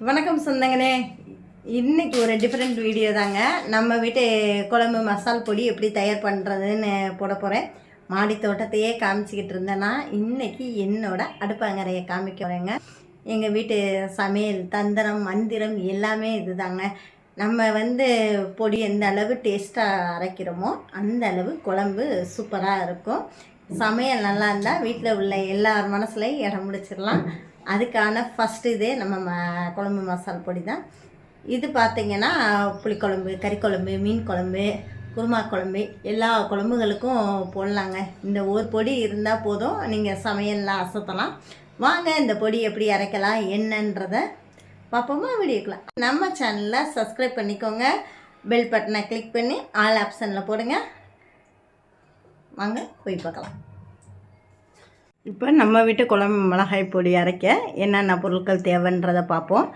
வணக்கம் சொந்தங்களே. இன்றைக்கி ஒரு டிஃப்ரெண்ட் வீடியோ தாங்க. நம்ம வீட்டு குழம்பு மசால் பொடி எப்படி தயார் பண்ணுறதுன்னு போட போகிறேன். மாடி தோட்டத்தையே காமிச்சிக்கிட்டு இருந்தேன்னா இன்றைக்கி என்னோடய அடுப்பங்கரையை காமிக்க வரேங்க. எங்கள் வீட்டு சமையல் தந்திரம் மந்திரம் எல்லாமே இது தாங்க. நம்ம பொடி எந்த அளவு டேஸ்ட்டாக அரைக்கிறோமோ அந்த அளவு குழம்பு சூப்பராக இருக்கும். சமையல் நல்லா இருந்தால் வீட்டில் உள்ள எல்லார் மனசுலையும் இடம் முடிச்சிடலாம். அதுக்கான ஃபஸ்ட்டு இதே நம்ம குழம்பு மசால் பொடி தான். இது பார்த்திங்கன்னா புளிக்குழம்பு, கறிக்குழம்பு, மீன் குழம்பு, குருமா குழம்பு எல்லா குழம்புகளுக்கும் போடலாங்க. இந்த ஒரு பொடி இருந்தால் போதும், நீங்கள் சமையல்லாம் அசத்தலாம். வாங்க இந்த பொடி எப்படி அரைக்கலாம் என்னன்றதை பார்ப்போமா வீடியோக்கலாம். நம்ம சேனலில் சப்ஸ்கிரைப் பண்ணிக்கோங்க, பெல் பட்டனை கிளிக் பண்ணி ஆல் ஆப்ஷனில் போடுங்க. வாங்க போய் பார்க்கலாம். இப்போ நம்ம வீட்டு குழம்பு மிளகாய் பொடி அரைக்க என்னென்ன பொருட்கள் தேவைன்றதை பார்ப்போம்.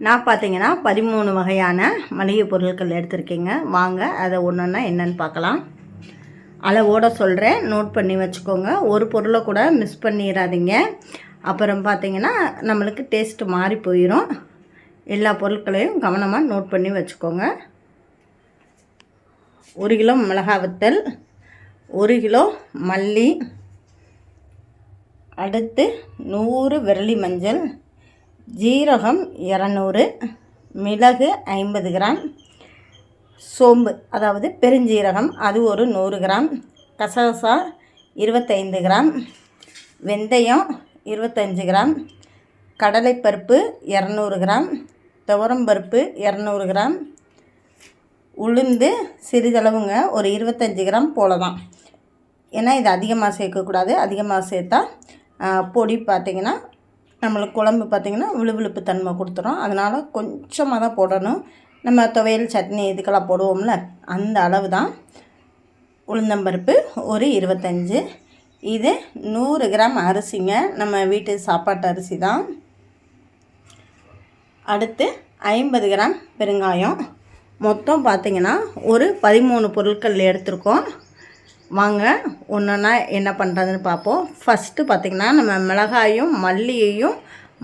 நான் பார்த்தீங்கன்னா 13 வகையான மளிகை பொருட்கள் எடுத்திருக்கேங்க. வாங்க அதை ஒன்றுன்னா என்னென்னு பார்க்கலாம். அளவோடு சொல்கிறேன், நோட் பண்ணி வச்சுக்கோங்க. ஒரு பொருளை கூட மிஸ் பண்ணிடாதீங்க. அப்புறம் பார்த்தீங்கன்னா நம்மளுக்கு டேஸ்ட்டு மாறி போயிடும். எல்லா பொருட்களையும் கவனமாக நோட் பண்ணி வச்சுக்கோங்க. 1 கிலோ மிளகாய் வத்தல், 1 கிலோ மல்லி, அடுத்து 100 விரலி மஞ்சள், ஜீரகம் 200, மிளகு 50 கிராம், சோம்பு அதாவது பெருஞ்சீரகம் அது ஒரு 100 கிராம், கசகசா 25 கிராம், வெந்தயம் 25 கிராம், கடலைப்பருப்பு 200 கிராம், துவரம்பருப்பு 200 கிராம், உளுந்து சிறிதளவுங்க ஒரு 25 கிராம் போல தான். ஏன்னா இது அதிகமாக சேர்க்கக்கூடாது. அதிகமாக சேர்த்தா பொடி பார்த்திங்கன்னா நம்மளுக்கு குழம்பு பார்த்திங்கன்னா விழுவிழுப்பு தன்மை கொடுத்துரும். அதனால் கொஞ்சமாக தான் போடணும். நம்ம துவையல் சட்னி இதுக்கெல்லாம் போடுவோம்ல அந்த அளவு தான். உளுந்தம்பருப்பு ஒரு 25. இது 100 கிராம் அரிசிங்க, நம்ம வீட்டு சாப்பாட்டு அரிசி தான். அடுத்து 50 கிராம் பெருங்காயம். மொத்தம் பார்த்திங்கன்னா ஒரு 13 பொருட்கள் எடுத்திருக்கோம். வாங்க ஒன்றுன்னா என்ன பண்ணுறதுன்னு பார்ப்போம். ஃபஸ்ட்டு பார்த்திங்கன்னா நம்ம மிளகாயும் மல்லியையும்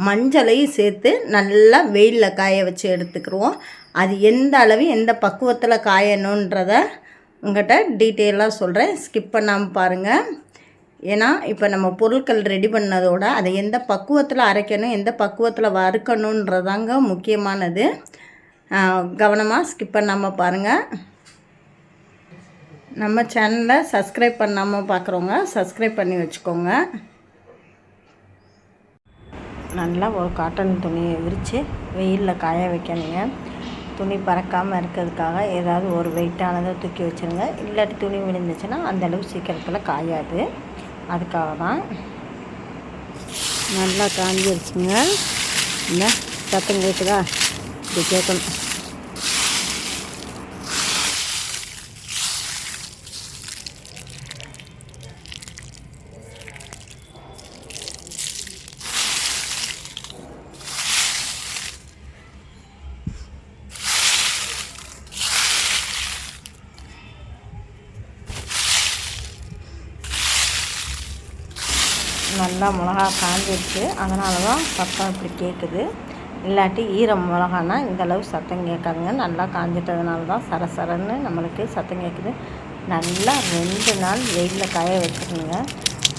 மஞ்சளையும் சேர்த்து நல்லா வெயிலில் காய வச்சு எடுத்துக்கிடுவோம். அது எந்த அளவு எந்த பக்குவத்தில் காயணுன்றதை உங்கள்கிட்ட டீட்டெயிலாக சொல்கிறேன், ஸ்கிப் பண்ணாமல் பாருங்கள். ஏன்னா இப்போ நம்ம பொருட்கள் ரெடி பண்ணதோட அதை எந்த பக்குவத்தில் அரைக்கணும் எந்த பக்குவத்தில் வறுக்கணுன்றதாங்க முக்கியமானது. கவனமாக ஸ்கிப் பண்ணாமல் பாருங்கள். நம்ம சேனலில் சப்ஸ்கிரைப் பண்ணாமல் பார்க்குறவங்க சப்ஸ்கிரைப் பண்ணி வச்சுக்கோங்க. நல்லா ஒரு காட்டன் துணியை விரித்து வெயிலில் காய வைக்கணுங்க. துணி பறக்காமல் இருக்கிறதுக்காக ஏதாவது ஒரு வெயிட்டானதை தூக்கி வச்சுருங்க. இல்லாட்டி துணி விழுந்துச்சுன்னா அந்தளவு சீக்கிரத்தில் காயாது. அதுக்காக தான். நல்லா காஞ்சிருச்சுங்க. இந்த சத்தம் கேட்குதா? இப்படி கேட்கணும். நல்லா மிளகா காஞ்சிருச்சு, அதனால தான் சத்தம் இப்படி கேட்குது. இல்லாட்டி ஈரம் மிளகானா இந்தளவு சத்தம் கேட்காதுங்க. நல்லா காஞ்சிட்டதுனால தான் சரசரன்னு நம்மளுக்கு சத்தம் கேட்குது. நல்லா 2 நாள் வெயிலில் காய வச்சுருங்க.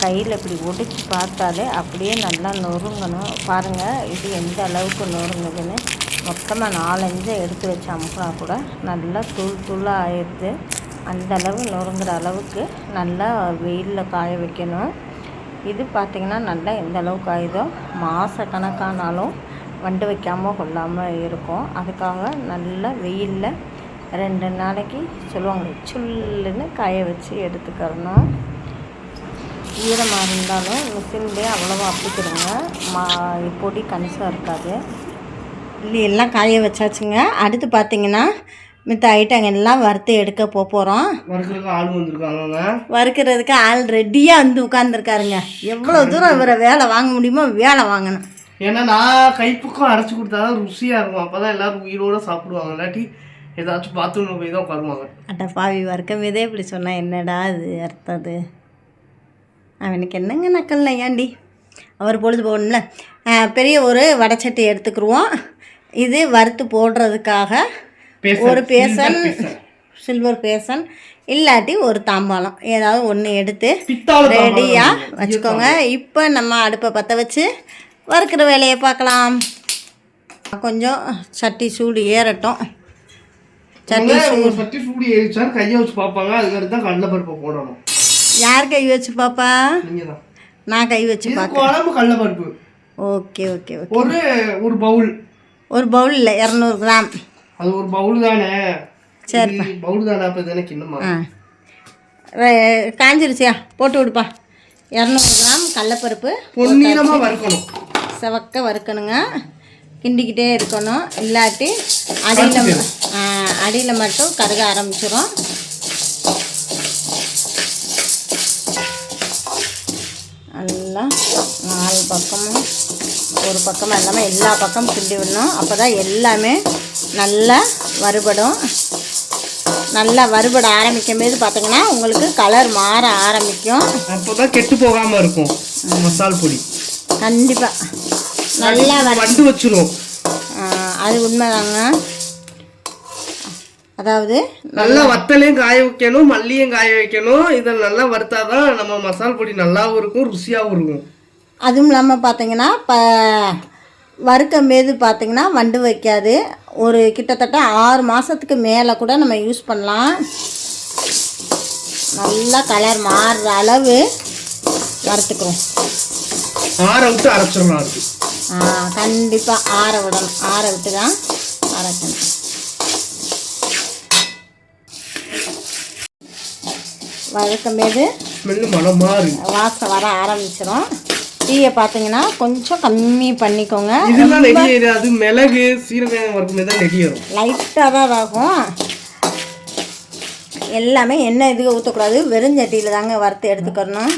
கையில் இப்படி ஒடிச்சு பார்த்தாலே அப்படியே நல்லா நொறுங்கணும். பாருங்கள் இது எந்த அளவுக்கு நொறுங்குதுன்னு. மொத்தமாக 4-5 எடுத்து வச்சு அமுக்கினா கூட நல்லா தூளாக ஆயிடுது. அந்தளவு நொறுங்குற அளவுக்கு நல்லா வெயிலில் காய வைக்கணும். இது பார்த்திங்கன்னா நல்லா எந்த அளவுக்கு ஆயுதோ மாத கணக்கானாலும் வண்டு வைக்காமல் கொள்ளாமல் இருக்கும். அதுக்காக நல்லா வெயிலில் 2 நாளைக்கு சொல்லுவாங்க சுல்லுன்னு காய வச்சு எடுத்துக்கிறணும். ஈரமாக இருந்தாலும் மிஷின்லேயே அவ்வளோவா அப்பிக்கிறோங்க. பொடி கணிசாக இருக்காது. இல்லை எல்லாம் காய வச்சாச்சுங்க. அடுத்து பார்த்திங்கன்னா மித்த ஐட்டங்க எல்லாம் வறுத்து எடுக்க போகிறோம். வறுக்கிறதுக்கு ஆள் ரெடியாக உட்காந்துருக்காருங்க. எவ்வளோ தூரம் இவரை வேலை வாங்க முடியுமோ வேலை வாங்கணும். ஏன்னா நான் கைப்பக்கம் அரைச்சி கொடுத்தா தான் ருசியாக இருக்கும். அப்போ தான் எல்லோரும் உயிரோடு சாப்பிடுவாங்க. இல்லாட்டி ஏதாச்சும் பாத்ரூமில் போய் தான் உட்காருவாங்க. அட்ட பாவி வறுக்கும் விதே இப்படி சொன்னால் என்னடா அது அர்த்தது? அவனுக்கு என்னங்க நக்கல்ல ஏண்டி? அவர் பொழுது போகணும்ல. பெரிய ஒரு வடைச்சட்டி எடுத்துக்கிடுவோம். இது வறுத்து போடுறதுக்காக ஒரு பேசன், சில்வர் பேசன், இல்லாட்டி ஒரு தாம்பாளம் ஏதாவது ஒன்று எடுத்து ரெடியாக வச்சுக்கோங்க. இப்போ நம்ம அடுப்பை பற்ற வச்சு வறுக்கிற வேலையை பார்க்கலாம். கொஞ்சம் சட்டி சூடு ஏறட்டும். சட்டி சூடு ஏறிச்சா கையை வச்சு பார்ப்பாங்க. அதுக்கடுத்து தான் கடலைப்பருப்பை போடணும். யார் கை வச்சு பாப்பா? நான் கை வச்சு பார்க்க. கடலைப்பருப்பு ஓகே ஓகே ஓகே. ஒரு பவுல், ஒரு பவுல் இல்லை 200 கிராம். அது ஒரு பவுல் தானே? சரி பவுல் தானே? அப்போ தானே கிண்ணமா காஞ்சிருச்சியா? போட்டு விடுப்பா. 200 கிராம் கடலைப்பருப்பு பொன்னிறமாக வறுக்கணும். செவக்க வறுக்கணுங்க. கிண்டிக்கிட்டே இருக்கணும். இல்லாட்டி அடியில் மட்டும் கருக ஆரம்பிச்சிடும். நல்லா 4 பக்கமும் ஒரு பக்கமும் எல்லாமே எல்லா பக்கமும் கிண்டி விடணும். அப்போ தான் எல்லாமே நல்லா வறுபடும். நல்லா வறுபட ஆரம்பிக்கும் போது பார்த்தீங்கன்னா உங்களுக்கு கலர் மாற ஆரம்பிக்கும். அப்போ தான் கெட்டு போகாமல் இருக்கும் மசால் பொடி. கண்டிப்பாக நல்லா வண்டு வச்சிரும். அது உண்மைதாங்க. அதாவது நல்லா வத்தலையும் காய வைக்கணும், மல்லியும் காய வைக்கணும். இதை நல்லா வறுத்தாதான் நம்ம மசால் பொடி நல்லாவும் இருக்கும், ருசியாகவும் இருக்கும். அதுவும் இல்லாமல் பார்த்தீங்கன்னா வறுக்கும் போது பார்த்தீங்கன்னா வண்டு வைக்காது. ஒரு கிட்டத்தட்ட 6 மாதத்துக்கு மேலே கூட நம்ம யூஸ் பண்ணலாம். நல்லா கலர் மாறுற அளவு வறுத்துக்கிறோம். ஆற விட்டு அரைச்சிடலாம். கண்டிப்பாக ஆற விடணும். ஆற விட்டு தான் அரைக்கணும். வறுக்கும் போது வாசம் வர ஆரம்பிச்சிடும். டீயை பார்த்தீங்கன்னா கொஞ்சம் கம்மி பண்ணிக்கோங்க. அது மிளகு சீரகம் வறுக்கும் தான் நெடி வரும். லைட்டாக தான் ஆகும். எல்லாமே எண்ணெய் இதுக்கு ஊற்றக்கூடாது. வெறும் சட்டியில் தாங்க வறுத்து எடுத்துக்கணும்.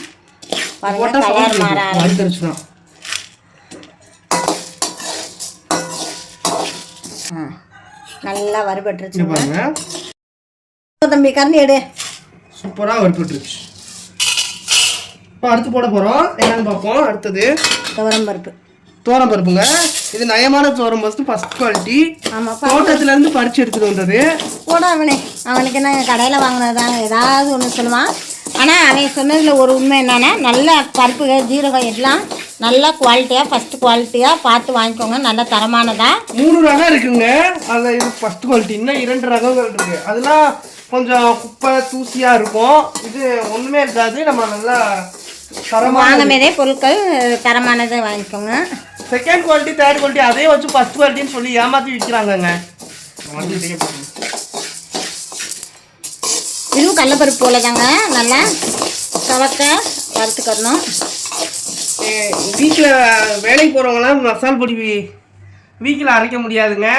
பாருங்க கலர் மாற ஆரம்பிச்சிடும். நல்லா வறுபட்டுருச்சு. தம்பி கரண்டி எடு. சூப்பராக வறுபட்டுருச்சு. இப்போ அடுத்து போட போகிறோம். என்னன்னு பார்ப்போம். அடுத்தது துவரம்பருப்புங்க. இது நயமான துவரம்பருப்பு, ஃபர்ஸ்ட் குவாலிட்டி. ஆமாம், தோட்டத்துலேருந்து பறித்து எடுத்துகிட்டு வந்தது. போட அவனுக்கு என்ன கடையில் வாங்கினதாங்க ஏதாவது ஒன்று சொல்லுவான். ஆனால் அவன் சொன்னதில் ஒரு உண்மை என்னென்னா, நல்ல பருப்புகள் ஜீரகம் எல்லாம் நல்லா குவாலிட்டியாக ஃபஸ்ட்டு குவாலிட்டியாக பார்த்து வாங்கிக்கோங்க. நல்ல தரமானதாக 3 ரகம் இருக்குங்க. அதில் இது ஃபஸ்ட் குவாலிட்டி. இன்னும் 2 ரகங்கள் இருக்குது. அதெல்லாம் கொஞ்சம் குப்பை தூசியாக இருக்கும். இது ஒன்றுமே இருக்காது. நம்ம நல்லா வாங்கினதே பொருட்கள் தரமானதை வாங்கிக்கோங்க. செகண்ட் குவாலிட்டி, தேர்ட் குவாலிட்டி அதே வச்சு ஃபஸ்ட் குவாலிட்டின்னு சொல்லி ஏமாற்றி விற்கிறாங்கங்க. இதுவும் கடலைப்பருப்பு போல தாங்க. நல்லா சவக்க வறுத்துக்கணும். வீட்டில் வேலைக்கு போகிறவங்களாம் மசால் பொடி வீட்டில் அரைக்க முடியாதுங்க.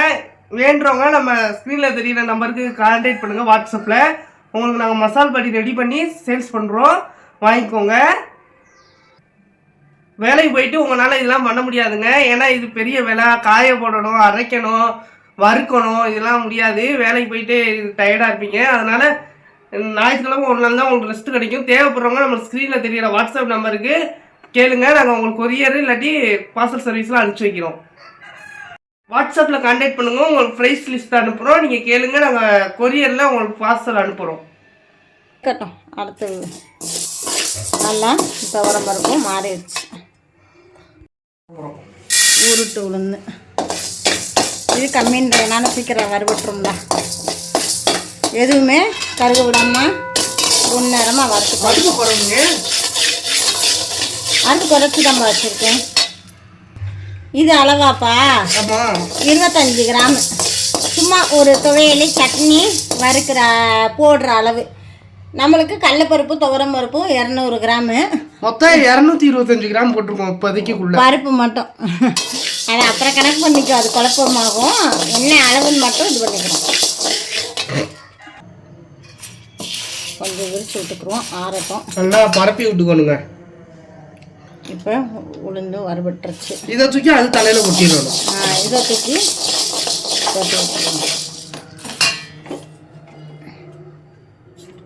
வேண்டுறவங்க நம்ம ஸ்க்ரீனில் தெரியுற நம்பருக்கு கான்டாக்ட் பண்ணுங்கள். வாட்ஸ்அப்பில் உங்களுக்கு நாங்கள் மசால் பொடி ரெடி பண்ணி சேல்ஸ் பண்ணுறோம். வாங்கிக்கோங்க. வேலைக்கு போயிட்டு உங்களால் இதெல்லாம் பண்ண முடியாதுங்க. ஏன்னா இது பெரிய வேலை. காய போடணும், அரைக்கணும், வறுக்கணும், இதெல்லாம் முடியாது. வேலைக்கு போயிட்டு டயர்டாக இருப்பீங்க. அதனால் ஞாயிற்றுக்கிழமை ஒரு நாள் தான் உங்களுக்கு ரெஸ்ட் கிடைக்கும். தேவைப்படுறவங்க நம்ம ஸ்க்ரீனில் தெரியிற வாட்ஸ்அப் நம்பருக்கு கேளுங்க. நாங்கள் உங்களுக்கு கொரியர் இல்லாட்டி பார்சல் சர்வீஸ்லாம் அனுப்பிச்சி வைக்கிறோம். வாட்ஸ்அப்பில் கான்டாக்ட் பண்ணுங்கள். உங்களுக்கு ப்ரைஸ் லிஸ்ட் அனுப்புகிறோம். நீங்கள் கேளுங்க. நாங்கள் கொரியரில் உங்களுக்கு பார்சல் அனுப்புகிறோம். கட்டும். அடுத்து நல்லா துவரம்பருப்பும் மாறிடுச்சு. உருட்டு உளுந்து இது கம்மின்றதுனால சீக்கிரம் வறுபட்டுரும்ல. எதுவுமே கருக விடாமல் நேரமாக வறுத்து அடுத்து குறைச்சி தான் வச்சுருக்கேன். இது அளவாப்பா 25 கிராம். சும்மா ஒரு துவையலி சட்னி வறுக்கிற போடுற அளவு. நம்மளுக்கு கடலைப்பருப்பு துவரம்பருப்பு 200 கிராமு. மொத்தம் 225 கிராம் போட்டிருக்கோம் இப்போதைக்குள்ள. பருப்பு மட்டும் அதை அப்புறம் கணக்கு பண்ணிக்கோ. அது குழப்பமாகும். என்ன அளவுன்னு மட்டும் இது பண்ணிக்கிறோம். கொஞ்சம் விரிச்சு விட்டுக்குருவோம். ஆறட்டும். நல்லா பரப்பி விட்டுக்கணுங்க. இப்போ உளுந்து வறுபட்டுருச்சு. இதை தூக்கி அது தலையில் கொட்டிடணும். இதை தூக்கி கொட்டி விட்டுருவோம்.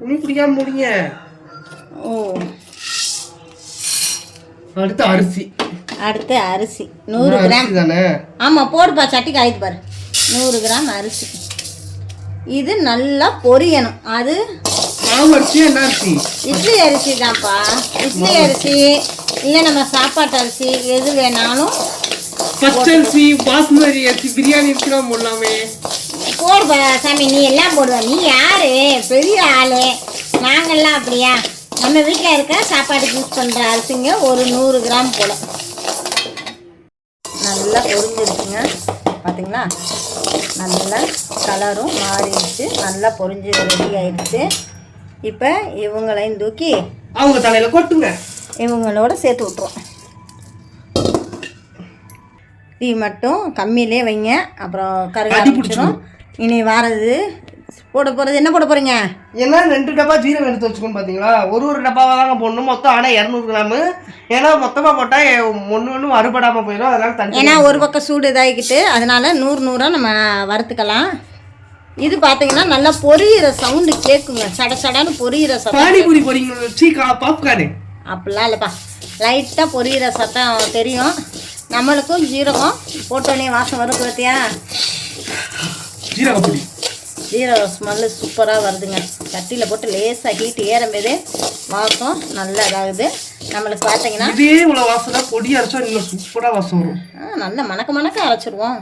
துணி பிடிக்காம முடிங்க. ஓ, அடுத்து அரிசி. 100 கிராம் தானே. ஆமாம், போடுப்பா. சட்டி காய்த்து பாரு. 100 கிராம் அரிசி. இது நல்லா பொரியணும். அது மாவு அரிசி என்ன அரிசி? இட்லி அரிசி தான்ப்பா. இட்லி அரிசி இல்லை நம்ம சாப்பாட்டு அரிசி எது வேணாலும். பச்சரிசி, பாஸ்மதி அரிசி, பிரியாணி அரிசிலாம் போடலாமே. போடுப்பா சாமி, நீ எல்லாம் போடுவ. நீ யாரு? பெரிய ஆளு. நாங்கள்லாம் அப்படியா? நம்ம வீட்டில் இருக்க சாப்பாடுக்கு யூஸ் பண்ணுற அரிசிங்க ஒரு 100 கிராம் போல. நல்லா பொரிஞ்சிருச்சுங்க. பார்த்தீங்களா, நல்லா கலரும் மாறிடுச்சு, நல்லா பொரிஞ்சு ரெடி ஆயிடுச்சு. இப்போ இவங்களையும் தூக்கி அவங்க தலையில் கொட்டுங்க. இவங்களோட சேர்த்து விட்ருவோம். டீ மட்டும் கம்மியிலே வைங்க, அப்புறம் கருகாடி பிடிச்சிடும். இனி வாரது போட போகிறது என்ன போட போகிறீங்க? ஏன்னா 2 டப்பா ஜீரகம் எடுத்து வச்சுக்கோன்னு பார்த்தீங்களா? ஒரு டப்பாவாக தாங்க போடணும் மொத்தம். ஆனால் 200 கிராமு. ஏன்னா மொத்தமாக போட்டால் ஒன்று அறுபடாமல் போயிடும். அதனால தண்ணி. ஏன்னா ஒரு பக்கம் சூடு இதாகிக்கிட்டு அதனால 100 நம்ம வறுத்துக்கலாம். இது பார்த்தீங்கன்னா நல்லா பொரியிற சவுண்டு கேட்குங்க. சட சடன்னு பொரியிற சத்தம். பானிபூரி பொரிங்க பாப்கார்னு அப்படிலாம் இல்லைப்பா. லைட்டாக பொரியிற சத்தம் தெரியும். நம்மளுக்கும் ஜீரகம் போட்டோன்னே வாசம் வரும் பார்த்தியா? ஜீரகப்பொடி ஜீரக ஸ்மெல்லு சூப்பராக வருதுங்க. சட்டியில் போட்டு லேசாக ஹீட் ஏறும்போதே வாசம் நல்லா இதாகுது. நம்மளுக்கு பார்த்தீங்கன்னா இதே இவ்வளோ வாசம் பொடி அரைச்சா இன்னும் சூப்பராக வாசம் வரும். நல்லா மணக்க அரைச்சிருவோம்.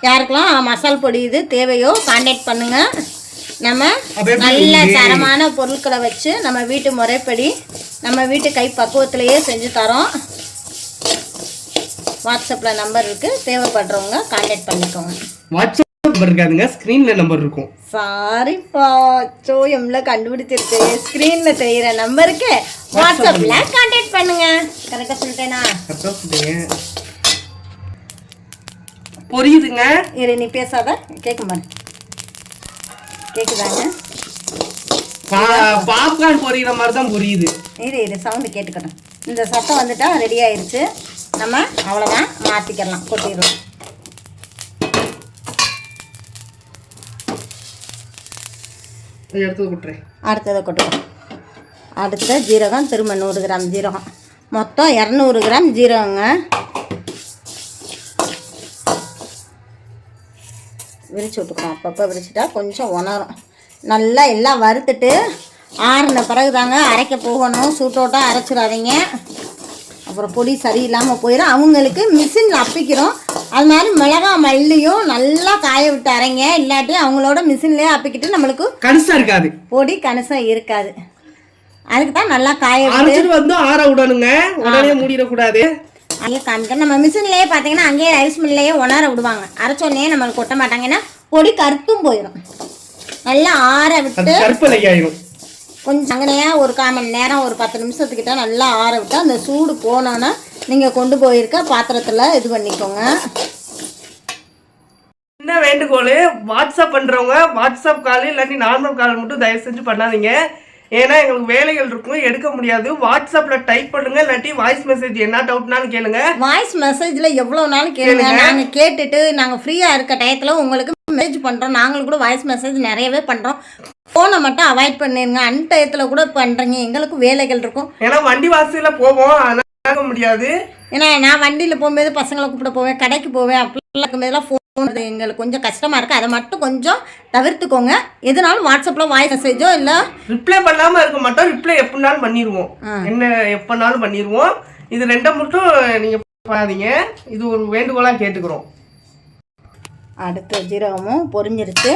யாருக்கெல்லாம் மசால் பொடி இது தேவையோ கான்டாக்ட் பண்ணுங்கள். நம்ம நல்ல தரமான பொருட்களை வச்சு நம்ம வீட்டு முறைப்படி நம்ம வீட்டு கை பக்குவத்திலேயே செஞ்சு தரோம். வாட்ஸ்அப்பில் நம்பர் இருக்குது, தேவைப்படுறவங்க கான்டாக்ட் பண்ணிக்கோங்க. வாட்ஸ்அப் நம்பர் இருக்காதுங்க, ஸ்க்ரீனில் நம்பர் இருக்கும். சாரிப்பா, சோயம்ல கண்டுபிடிச்சிருக்கு. ஸ்க்ரீனில் தெரிகிற நம்பருக்கு வாட்ஸ்அப்பில் கான்டாக்ட் பண்ணுங்க. கரெக்டாக சொல்லிட்டேனா? கரெக்டாக சொல்லிட்டேங்க. பொரியுதுங்க. இரு, நீ பேசாத. கேட்க மாதிரி கேட்குதாங்க? பாப்கார்ன் பொரியிற மாதிரி தான் பொரியுது. இது சவுண்டு கேட்டுக்கட்டும். இந்த சத்தம் வந்துட்டா ரெடி ஆயிடுச்சு. நம்ம அவ்வளோதான், மாற்றிக்கலாம். கொட்டிடுவோம். அடுத்ததை கொட்டுவோம். அடுத்த ஜீரகம் திரும்ப 100 கிராம் ஜீரகம். மொத்தம் 200 கிராம் ஜீரகங்க. விரிச்சு விட்டுக்கிறோம். அப்பப்போ விரிச்சிட்டா கொஞ்சம் உணரும். நல்லா எல்லாம் வறுத்துட்டு ஆறின பிறகு தாங்க அரைக்க போகணும். சூட்டோட்டம் அரைச்சிடாதீங்க, அப்புறம் பொடி சரியில்லாமல் போயிடும். அவங்களுக்கு மிஷினில் அப்பிக்கிறோம். அது மாதிரி மிளகா மல்லியும் நல்லா காய விட்டு அரைங்க. இல்லாட்டி அவங்களோட மிஷின்லேயே அப்பிக்கிட்டு நம்மளுக்கு கணிசம் இருக்காது, பொடி கணிசம் இருக்காது. அதுக்கு தான் நல்லா காய விட்டு வந்து ஆற விடணுங்க. உடனே மூடிடக்கூடாது. அங்கே காமிக்க நம்ம மிஷின்லேயே பார்த்தீங்கன்னா அங்கேயே ரைஸ் மில்லையே உணர விடுவாங்க. அரைச்சோடனே நம்மளுக்கு கொட்ட மாட்டாங்கன்னா பொடி கருத்தும் போயிடும். நல்லா ஆற விட்டு கொஞ்சம் அங்கனையாக ஒரு 1/4 மணி நேரம் ஒரு 10 நிமிஷத்துக்கிட்ட நல்லா ஆற விட்டு அந்த சூடு போனோன்னா நீங்கள் கொண்டு போயிருக்க பாத்திரத்தில் இது பண்ணிக்கோங்க. என்ன வேண்டுகோள், வாட்ஸ்அப் பண்ணுறவங்க வாட்ஸ்அப் கால் இல்லாட்டி நார்மல் கால் மட்டும் தயவு செஞ்சு பண்ணாதீங்க. ஏன்னா எங்களுக்கு வேலைகள் இருக்கும், எடுக்க முடியாது. வாட்ஸ்அப்பில் டைப் பண்ணுங்க, இல்லாட்டி வாய்ஸ் மெசேஜ் என்ன டவுட்னாலும் கேளுங்க. வாய்ஸ் மெசேஜில் எவ்வளோ நாளும் கேளுங்க. நாங்கள் கேட்டுட்டு நாங்கள் ஃப்ரீயாக இருக்க டயத்தில் உங்களுக்கு மெசேஜ் பண்ணுறோம். நாங்களும் கூட வாய்ஸ் மெசேஜ் நிறையவே பண்ணுறோம். ஃபோனை மட்டும் அவாய்ட் பண்ணிடுங்க. அன்டயத்தில் கூட பண்ணுறீங்க, எங்களுக்கு வேலைகள் இருக்கும். ஏன்னா வண்டி வாசலில் போவோம், அதனால முடியாது. ஏன்னா நான் வண்டியில் போகும்போது பசங்களை கூப்பிட போவேன், கடைக்கு போவேன். அப்படிலாம் இருக்கும்போதெல்லாம் ஃபோன் எங்களுக்கு கொஞ்சம் கஷ்டமாக இருக்குது. அதை மட்டும் கொஞ்சம் தவிர்த்துக்கோங்க. எதுனாலும் வாட்ஸ்அப்பில் வாய்ஸ் மெசேஜோ இல்லை ரிப்ளை பண்ணாமல் இருக்க மாட்டோம். ரிப்ளை எப்படினாலும் பண்ணிடுவோம், என்ன எப்போனாலும் பண்ணிடுவோம். இது ரெண்டை மட்டும் நீங்கள் பண்ணாதீங்க, இது ஒரு வேண்டுகோளாக கேட்டுக்கிறோம். அடுத்த ஜீரகமும் பொரிஞ்சிருச்சு.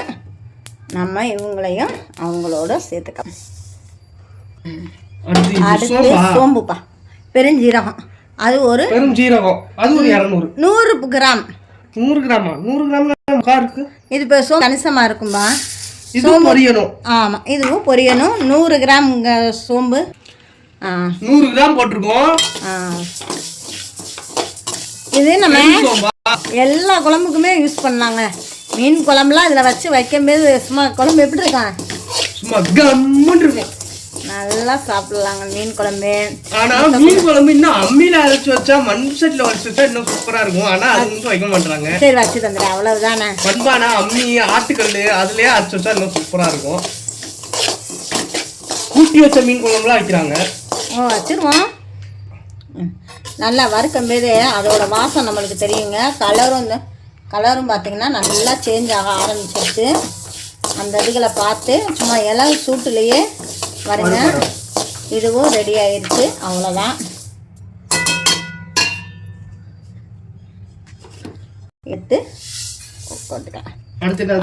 நம்ம இவங்களையும் அவங்களோட சேர்த்துக்கலாம். அடுத்து சோம்புப்பா, பெருஞ்சீரகம். அது ஒரு பெருஞ்சீரகம், அது ஒரு 100 கிராம். 100 கிராமா? 100 கிராம் இருக்கு. இது இப்போ சோம்பு கணிசமாக இருக்கும்பா. இதுவும் பொரியணும். ஆமாம், இதுவும் பொரியணும். 100 கிராம் சோம்பு 100 கிராம் போட்டிருக்கோம். இது நம்ம எல்லா குழம்புக்குமே யூஸ் பண்ணலாங்க. மீன் குழம்புலாம் இதில் வச்சு வைக்கும்போது சும்மா குழம்பு எப்படி இருக்கான், சும்மா கம்முன்னு இருக்கும். நல்லா சாப்பிடலாங்க மீன் குழம்பு. ஆனா மீன் குழம்பு இன்னும் அம்மியில அரைச்சு வச்சா, மண் சட்டில வச்சு வச்சா இன்னும் சூப்பரா இருக்கும். ஆனா அது மட்டும் வைக்க மாட்டாங்க. சரி, வச்சு தந்துடுறேன், அவ்வளவுதானே. பண்பானா அம்மி ஆட்டுக்கல் அதுலயே அரைச்சு வச்சா இன்னும் சூப்பரா இருக்கும். கூட்டி வச்ச மீன் குழம்புலாம் வைக்கிறாங்க. வச்சிருவோம். நல்லா வறுக்கும் போது அதோட வாசம் நம்மளுக்கு தெரியுங்க. கலரும் பார்த்திங்கன்னா நல்லா சேஞ்ச் ஆக ஆரம்பிச்சிருச்சு. அந்த இதுகளை பார்த்து சும்மா இலை சூட்டுலேயே வருங்க. இதுவும் ரெடி ஆயிடுச்சு. அவ்வளோதான். எடுத்து போட்டுக்கலாம்.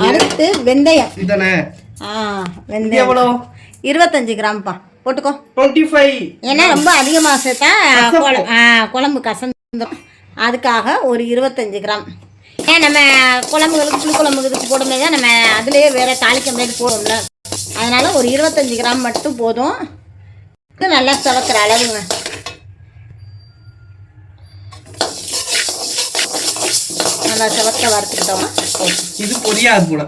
அடுத்து வெந்தயம். வெந்தயம் 25 கிராம்ப்பா போட்டுக்கோ. 25. ஏன்னா ரொம்ப அதிகமாக சேர்த்தா குழம்பு கசந்துடும். அதுக்காக ஒரு 25 கிராம். ஏன் நம்ம குழம்புகளுக்கு புளி குழம்புக்கு போடும்போது தான் நம்ம அதுலேயே வேறு தாளிக்க மாதிரி போடும்ல. அதனால் ஒரு 25 கிராம் மட்டும் போதும். இது நல்லா செவக்கிற அளவுங்க. நல்லா செவக்க வறுத்துக்கிட்டோம்னா இது பொரியாது போல.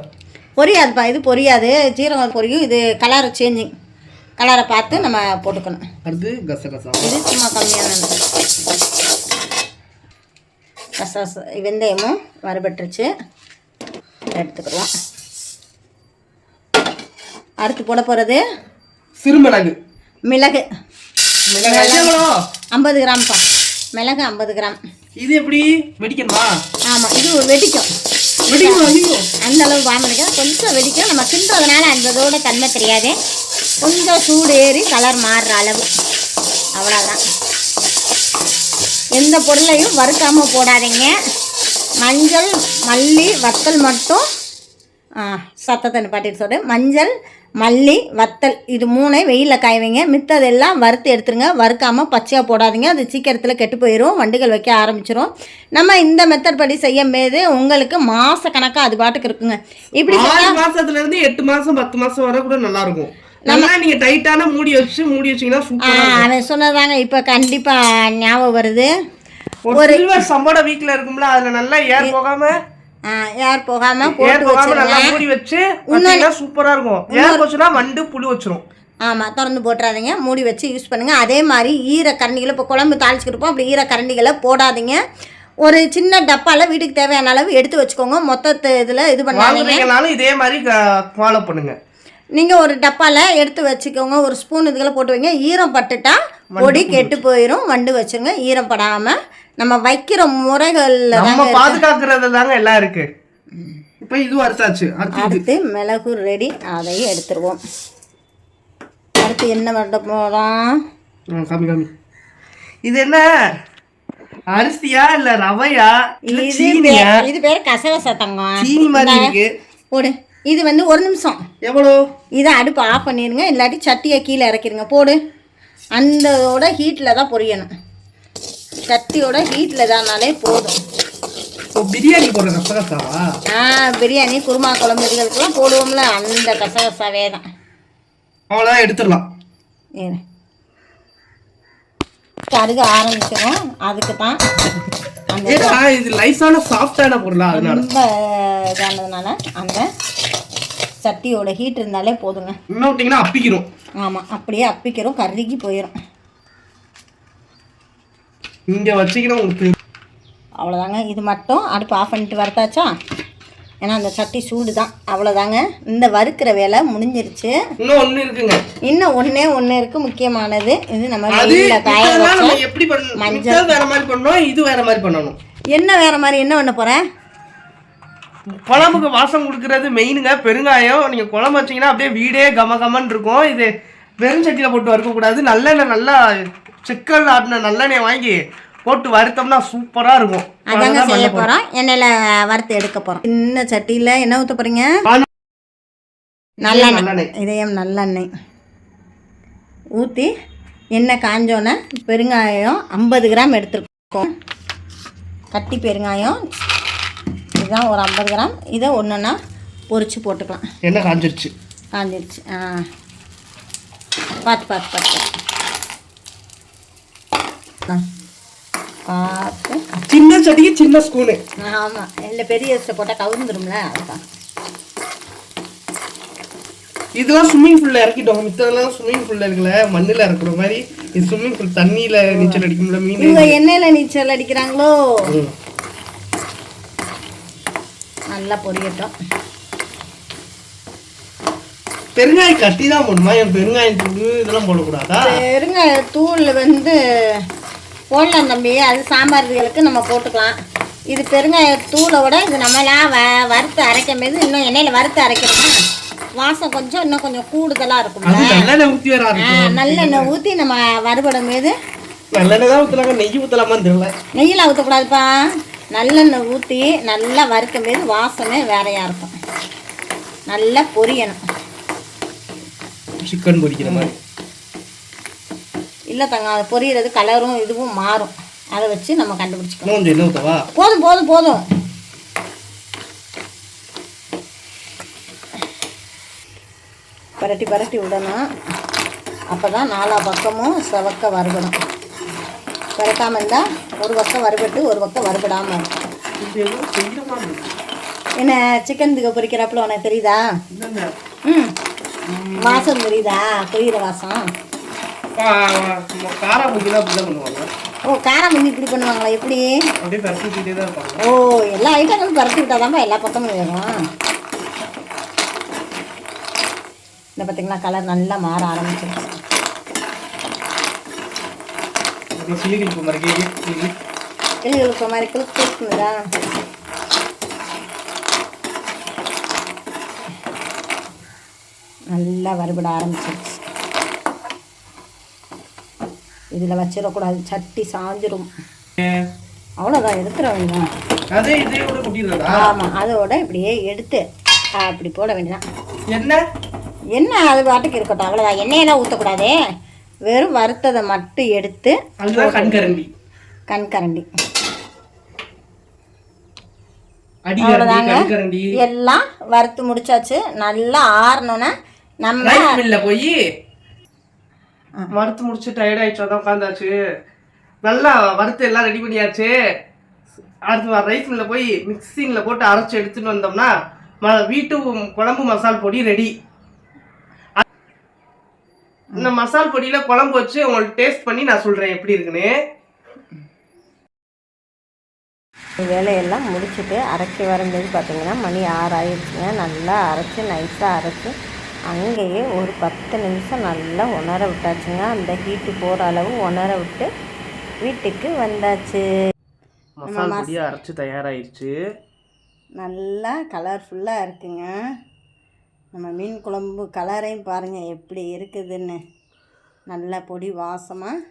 பொரியாதுப்பா, இது பொரியாது. ஜீரகம் பொரியும். இது கலர் சேஞ்சிங். கலரை பார்த்து நம்ம போட்டுக்கணும். இது சும்மா கம்மியான கசகச. வெந்தயமும் வறுபட்டுருச்சு. எடுத்துக்கிடுவோம். அடுத்து போட போகிறது சிறுமிளகு. மிளகு 50 கிராம்ப்பா. மிளகு 50 கிராம். இது எப்படி வெடிக்கணுமா? ஆமாம், இது வெடிக்கும். அந்த அளவு வாங்கினதுக்கு கொஞ்சம் வெடிக்கும். நம்ம கிண்டுறதுனால அந்த இதோட தன்மை தெரியாது. கொஞ்சம் சூடு ஏறி கலர் மாறுற அளவு. அவ்வளோதான். எந்த பொருளையும் வறுக்காமல் போடாதீங்க. மஞ்சள், மல்லி, வத்தல் மட்டும் சத்தத்தை நிப்பாட்டிட்டு சொல்கிறேன். மஞ்சள், மல்லி, வத்தல் இது 3 வெயிலில் காய வைங்க. மித்ததெல்லாம் வறுத்து எடுத்துருங்க. வறுக்காமல் பச்சையாக போடாதீங்க. அது சீக்கிரத்தில் கெட்டு போயிடும். வண்டுகள் வைக்க ஆரம்பிச்சிடும். நம்ம இந்த மெத்தட் படி செய்யும் போது உங்களுக்கு மாத கணக்காக அது பாட்டுக்கு இருக்குங்க. இப்படி 6 மாசத்துலேருந்து 8 மாதம் 10 மாதம் வரை கூட நல்லாயிருக்கும். நம்ம நீங்கள் டைட்டான மூடி வச்சிங்கன்னா சூப்பராக. அவன் சொன்னதாங்க இப்போ கண்டிப்பாக ஞாபகம் வருது. ஒரு சில்வர் சம்போட வீட்டில் இருக்கும்ல, அதில் நல்லா ஏர் போகாமல் போட்டு நல்லா மூடி வச்சு சூப்பரா இருக்கும். ஏர் போச்சுனா வண்டு புழு வச்சிரும். ஆமாம், திறந்து போட்டுறாதீங்க. மூடி வச்சு யூஸ் பண்ணுங்கள். அதே மாதிரி ஈர கரண்டிகளை இப்போ குழம்பு தாளிச்சுக்கிட்டுப்போம். அப்படி ஈர கரண்டிகளை போடாதீங்க. ஒரு சின்ன டப்பாவில் வீட்டுக்கு தேவையான அளவு எடுத்து வச்சுக்கோங்க. மொத்தத்தை இதில் இது பண்ணாதீங்கனாலும் இதே மாதிரி ஃபாலோ பண்ணுங்க. நீங்கள் ஒரு டப்பாவில் எடுத்து வச்சுக்கோங்க. ஒரு ஸ்பூன் இதுகளை போட்டு வைங்க. ஈரம் பட்டுட்டா பொடி கெட்டு போயிடும். வண்டு வச்சுருங்க. ஈரம் படாமல் நம்ம வைக்கிற முறைகளில் நம்ம பாதுகாக்கிறது தாங்க எல்லாம் இருக்கு. இப்போ இது வறுத்தாச்சு. அடுத்து மிளகு ரெடி. அதையும் எடுத்துருவோம். அடுத்து என்ன பண்ண போகிறோம்? இது என்ன அரிசியா இல்லை ரவையா? இது பேர் கசகசா தங்கம். சீனி மாதிரி இருக்கு. போடு. இது வந்து 1 நிமிஷம். எவ்வளோ? இதை அடுப்பு ஆஃப் பண்ணிடுங்க. இல்லாட்டி சட்டியை கீழே இறக்கிடுங்க. போடு. அந்தோட ஹீட்டில் தான் பொரியணும். சட்டியோட ஹீட்டில் தானாலே போதும். பிரியாணி போடுற கசகசாவா? பிரியாணி, குருமா குழம்பு இதுகளுக்கெல்லாம் போடுவோம்ல, அந்த கசகசாவே தான். அவ்வளோதான், எடுத்துடலாம். கருக ஆரம்பிச்சிடும். அதுக்கு தான் இது லைஸான சாஃப்டான பொருளா? ரொம்ப இதானதுனால அந்த சட்டியோட ஹீட் இருந்தாலே போதுங்க. இன்னும் அப்பிக்கிறோம். ஆமாம், அப்படியே அப்பிக்கிறோம். கருகி போயிடும். இங்கே வச்சிக்கணும் உங்களுக்கு. அவ்வளோதாங்க. இது மட்டும் அடுப்பு ஆஃப் பண்ணிட்டு வறுத்தாச்சா? ஏன்னா அந்த சட்டி சூடு தான். அவ்வளோதாங்க. இந்த வறுக்கிற வேலை முடிஞ்சிருச்சு. இன்னும் ஒன்று இருக்குங்க. இன்னும் ஒன்றே இருக்குது முக்கியமானது. இது நம்ம வெயிலில் காய வச்சு எப்படி பண்ணணும்? மஞ்சள் வேற மாதிரி பண்ணணும், இது வேற மாதிரி பண்ணணும். என்ன வேற மாதிரி? என்ன பண்ண போகிறேன்? குழம்புக்கு வாசம் கொடுக்கறது மெயினுங்க. பெருங்காயம். நீங்கள் குழம்பு வச்சிங்கன்னா அப்படியே வீடே கமகமன்னு இருக்கும். இது வெறும் சட்டியில் போட்டு வறுக்கக்கூடாது. நல்லெண்ணெய், நல்லா சிக்கல் ஆட்டின நல்லெண்ணெய் வாங்கி போட்டு வறுத்தோம்னா சூப்பராக இருக்கும். அதாங்க செய்ய போகிறோம். எண்ணெயில் வறுத்து எடுக்க போகிறோம். சின்ன சட்டியில் என்ன ஊற்ற போகிறீங்க? நல்லெண்ணெய். இதயம் நல்லெண்ணெய் ஊற்றி எண்ணெய் காஞ்சோன்னே பெருங்காயம் 50 கிராம் எடுத்துருக்கோம். கட்டி பெருங்காயம் இதுதான் ஒரு 50 கிராம். இதை ஒன்றுன்னா பொரிச்சு போட்டுக்கலாம். எண்ணெய் காஞ்சிருச்சு. பார்த்து பார்த்து சின்ன சட்டிக்கு சின்ன ஸ்பூனு. ஆமாம், இல்லை பெரிய போட்டால் கவுந்துரும்ல. அதுதான். இதெல்லாம் ஸ்விம்மிங் பூல்ல இறக்கிட்டோம். மித்ததெல்லாம் ஸ்விம்மிங் பூல்ல இருக்குல்ல, மண்ணில் இருக்கிற மாதிரி. இது ஸ்விம்மிங் பூல் தண்ணியில் நீச்சல் அடிக்கும்ல மீன். இவங்க எண்ணெயில் நீச்சல் அடிக்கிறாங்களோ? நல்லா பொரியட்டும். பெருங்காயம் கட்டி தான் போடணுமா? என் பெருங்காயம் தூள் இதெல்லாம் போடக்கூடாதா? பெருங்காய தூள் வந்து போடலாம் தம்பி. அது சாம்பார்களுக்கு நம்ம போட்டுக்கலாம். இது பெருங்காயத்தூளோட இது நம்மளாம் வறுத்து அரைக்கும் போது இன்னும் எண்ணெயில் வறுத்து அரைக்கிறோம்னா வாசம் கொஞ்சம் இன்னும் கொஞ்சம் கூடுதலாக இருக்கும். நல்லெண்ணெய் ஊற்றி நம்ம வறுபடும் போது நெய்யெல்லாம் ஊற்றக்கூடாதுப்பா. நல்லெண்ணெய் ஊற்றி நல்லா வறுக்கும் போது வாசமே வேறையாக இருக்கும். நல்லா பொரியணும். சிக்கன் பொரிக்கிற மாதிரி இல்லை தங்க, அது பொரியறது கலரும் இதுவும் மாறும். அதை வச்சு நம்ம கண்டுபிடிச்சிக்கணும். என்ன ஊற்றவா? போதும் போதும் போதும். பரட்டி பரட்டி விடணும். அப்போ தான் நாலா பக்கமும் செவக்க வறுபடும். பரட்டாமல் இருந்தால் ஒரு பக்கம் வறுபட்டு ஒரு பக்கம் வறுபடாமல் இருக்கும். என்ன சிக்கன் திக பொரிக்கிறப்பல உனக்கு தெரியுதா? வாசம் தெரியுதா? பொரியிற வாசம். ஓ, காரம் வந்து இப்படி பண்ணுவாங்களா? எப்படி? ஓ, எல்லா ஐட்டங்களும் பரட்டி விட்டாதான்ப்பா எல்லா பக்கமும் வேணும். இந்த பார்த்தீங்களா கலர் நல்லா மாற ஆரம்பிச்சிருச்சு. கிளிகளுக்கு மாதிரி கிளிக்குதா? நல்லா வறுபட ஆரம்பிச்சிருச்சு. இதில் வச்சிடக்கூடாது, சட்டி சாஞ்சிரும். அவ்வளோதான், எடுத்துட வேண்டியதான். ஆமாம், அதோட இப்படியே எடுத்து அப்படி போட வேண்டியதான். என்ன அது பாட்டுக்கு இருக்கட்டும், அவ்வளோதான். எண்ணெயெல்லாம் ஊற்றக்கூடாது, வெறும் வறுத்ததை மட்டும் எடுத்து கண்கரண்டி அவ்வளோதாங்க. எல்லாம் வறுத்து முடிச்சாச்சு. நல்லா ஆறணுன்னா நம்ம போய் வறுத்து முடிச்சு டயர்ட் ஆயிடுச்சு, அதான் உட்காந்தாச்சு. நல்லா வறுத்து எல்லாம் ரெடி பண்ணியாச்சு. அடுத்து ரைஸ் மில்ல போய் மிக்சிங்கில் போட்டு அரைச்சி எடுத்துட்டு வந்தோம்னா வீட்டு குழம்பு மசால் பொடி ரெடி. இந்த மசால் பொடியில குழம்பு வச்சு உங்களுக்கு டேஸ்ட் பண்ணி நான் சொல்றேன் எப்படி இருக்குன்னு. வேலையெல்லாம் முடிச்சுட்டு அரைச்சி வரும்போது பார்த்தீங்கன்னா மணி 6 ஆயிடுச்சுங்க. நல்லா அரைச்சி நைஸாக அரைச்சி அங்கேயே ஒரு 10 நிமிஷம் நல்லா உணர விட்டாச்சுங்க. அந்த ஹீட்டு போகிற அளவு உணர விட்டு வீட்டுக்கு வந்தாச்சு. மசாலா பொடி அரைச்சி தயாராகிடுச்சு. நல்லா கலர்ஃபுல்லாக இருக்குங்க. நம்ம மீன் குழம்பு கலரையும் பாருங்கள் எப்படி இருக்குதுன்னு. நல்ல பொடி வாசமாக.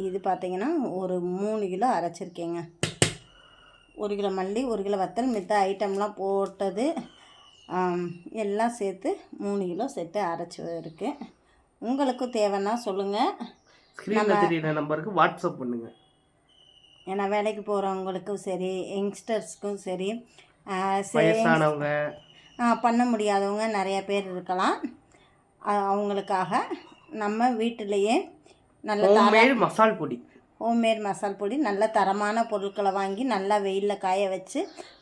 இது பார்த்திங்கன்னா ஒரு 3 கிலோ அரைச்சிருக்கேங்க. 1 கிலோ மல்லி, 1 கிலோ வத்தல், மித்த ஐட்டம்லாம் போட்டது எல்லாம் சேர்த்து 3 கிலோ சேர்த்து அரைச்சி இருக்குது. உங்களுக்கும் தேவைன்னா சொல்லுங்கள். நம்பருக்கு வாட்ஸ்அப் பண்ணுங்கள். ஏன்னா வேலைக்கு போகிறவங்களுக்கும் சரி, யங்ஸ்டர்ஸ்க்கும் சரி, வயசானவங்க, பண்ண முடியாதவங்க நிறைய பேர் இருக்கலாம். அவங்களுக்காக நம்ம வீட்டிலையே நல்ல மசால் பொடி, ஹோம்மேட் மசால் பொடி, நல்ல தரமான பொருட்களை வாங்கி நல்லா வெயிலில் காய வச்சு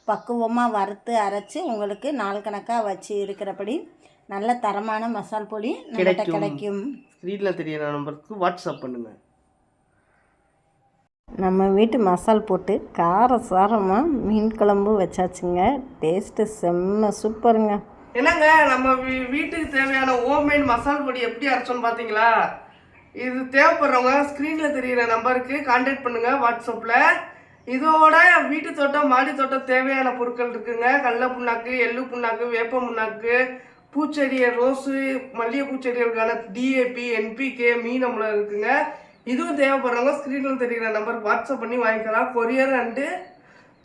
பக்குவமாக வறுத்து அரைச்சி உங்களுக்கு நாள் கணக்காக வச்சு இருக்கிறபடி நல்ல தரமான மசால் பொடி நம்மகிட்ட கிடைக்கும். ஸ்க்ரீனில் தெரியுற நம்பருக்கு வாட்ஸ்அப் பண்ணுங்கள். நம்ம வீட்டு மசால் போட்டு காரசாரமாக மீன் குழம்பு வச்சாச்சுங்க. டேஸ்ட்டு செம்ம சூப்பருங்க. என்னங்க நம்ம வீட்டுக்கு தேவையான ஹோம்மேட் மசால் பொடி எப்படி அரைச்சோன்னு பார்த்தீங்களா? இது தேவைப்படுறவங்க ஸ்க்ரீனில் தெரிகிற நம்பருக்கு கான்டாக்ட் பண்ணுங்கள் வாட்ஸ்அப்பில். இதோட வீட்டு தோட்டம், மாடி தோட்டம் தேவையான பொருட்கள் இருக்குங்க. கடலை புண்ணாக்கு, எள்ளு புண்ணாக்கு, வேப்ப புண்ணாக்கு, பூச்செடி, ரோஸு, மல்லிகை பூச்செடிகளுக்கான DAP, NPK, மீன் அமிலம் இருக்குங்க. இதுவும் தேவைப்படுறவங்க ஸ்க்ரீனில் தெரிகிற நம்பருக்கு வாட்ஸ்அப் பண்ணி வாங்கிக்கலாம். கொரியர் அண்டு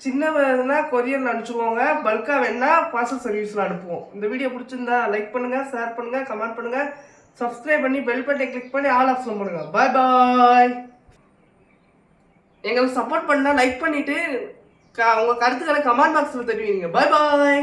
சின்ன வேணுன்னா கொரியரில் அனுப்பிச்சுடுவோங்க. பல்காக வேணா பார்சல் சர்வீஸில் அனுப்புவோம். இந்த வீடியோ பிடிச்சிருந்தா லைக் பண்ணுங்கள், ஷேர் பண்ணுங்கள், கமெண்ட் பண்ணுங்கள், சப்ஸ்கிரைப் பண்ணி பெல் பட்டனை கிளிக் பண்ணி ஆல் ஆப்ஷன் பண்ணுங்கள். பாய் பாய். எங்களுக்கு சப்போர்ட் பண்ணால் லைக் பண்ணிவிட்டு உங்கள் கருத்துக்களை கமெண்ட் பாக்ஸில் தெரிவிங்க. பாய் பாய்.